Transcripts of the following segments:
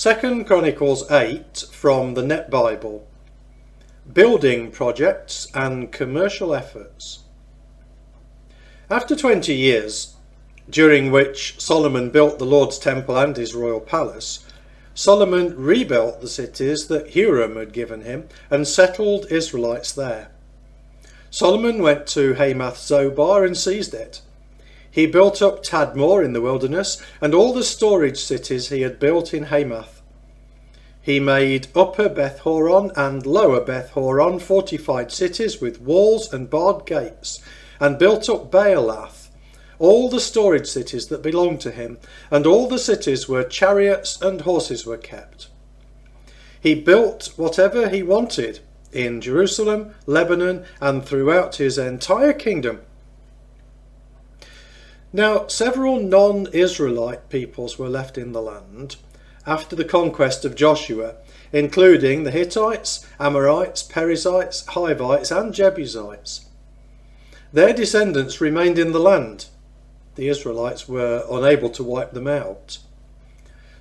2 Chronicles 8 from the Net Bible. Building projects and commercial efforts. After 20 years, during which Solomon built the Lord's temple and his royal palace, Solomon rebuilt the cities that Hiram had given him and settled Israelites there. Solomon went to Hamath Zobar and seized it. He built up Tadmor in the wilderness and all the storage cities he had built in Hamath. He made Upper Beth-horon and Lower Beth-horon fortified cities with walls and barred gates, and built up Baalath, all the storage cities that belonged to him, and all the cities where chariots and horses were kept. He built whatever he wanted in Jerusalem, Lebanon, and throughout his entire kingdom. Now, several non-Israelite peoples were left in the land after the conquest of Joshua, including the Hittites, Amorites, Perizzites, Hivites, and Jebusites. Their descendants remained in the land. The Israelites were unable to wipe them out.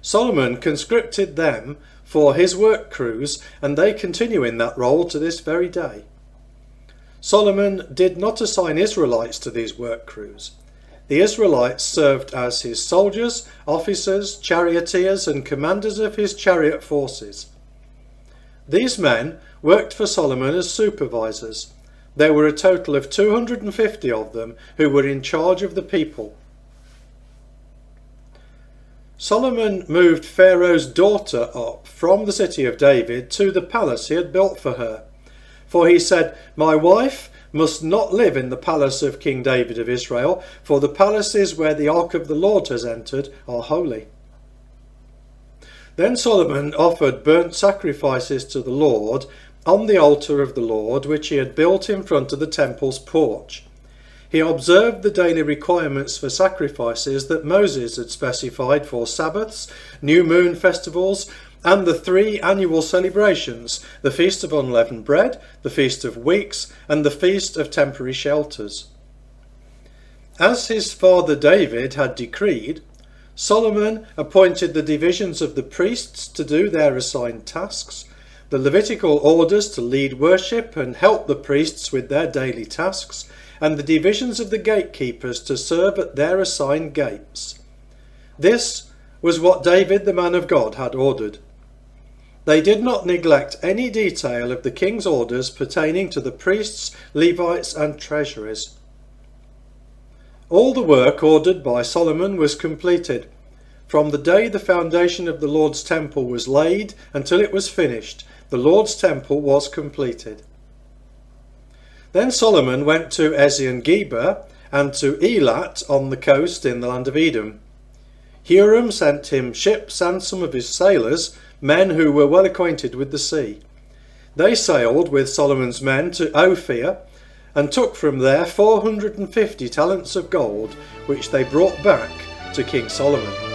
Solomon conscripted them for his work crews, and they continue in that role to this very day. Solomon did not assign Israelites to these work crews. The Israelites served as his soldiers, officers, charioteers, and commanders of his chariot forces. These men worked for Solomon as supervisors. There were a total of 250 of them who were in charge of the people. Solomon moved Pharaoh's daughter up from the city of David to the palace he had built for her. For he said, "My wife must not live in the palace of King David of Israel, for the palaces where the ark of the Lord has entered are holy." Then Solomon offered burnt sacrifices to the Lord on the altar of the Lord, which he had built in front of the temple's porch. He observed the daily requirements for sacrifices that Moses had specified for Sabbaths, new moon festivals, and the 3 annual celebrations, the Feast of Unleavened Bread, the Feast of Weeks, and the Feast of Temporary Shelters. As his father David had decreed, Solomon appointed the divisions of the priests to do their assigned tasks, the Levitical orders to lead worship and help the priests with their daily tasks, and the divisions of the gatekeepers to serve at their assigned gates. This was what David the man of God had ordered. They did not neglect any detail of the king's orders pertaining to the priests, Levites, and treasuries. All the work ordered by Solomon was completed. From the day the foundation of the Lord's temple was laid until it was finished, the Lord's temple was completed. Then Solomon went to Ezion-Geber and to Elat on the coast in the land of Edom. Hiram sent him ships and some of his sailors, men who were well acquainted with the sea. They sailed with Solomon's men to Ophir and took from there 450 talents of gold, which they brought back to King Solomon.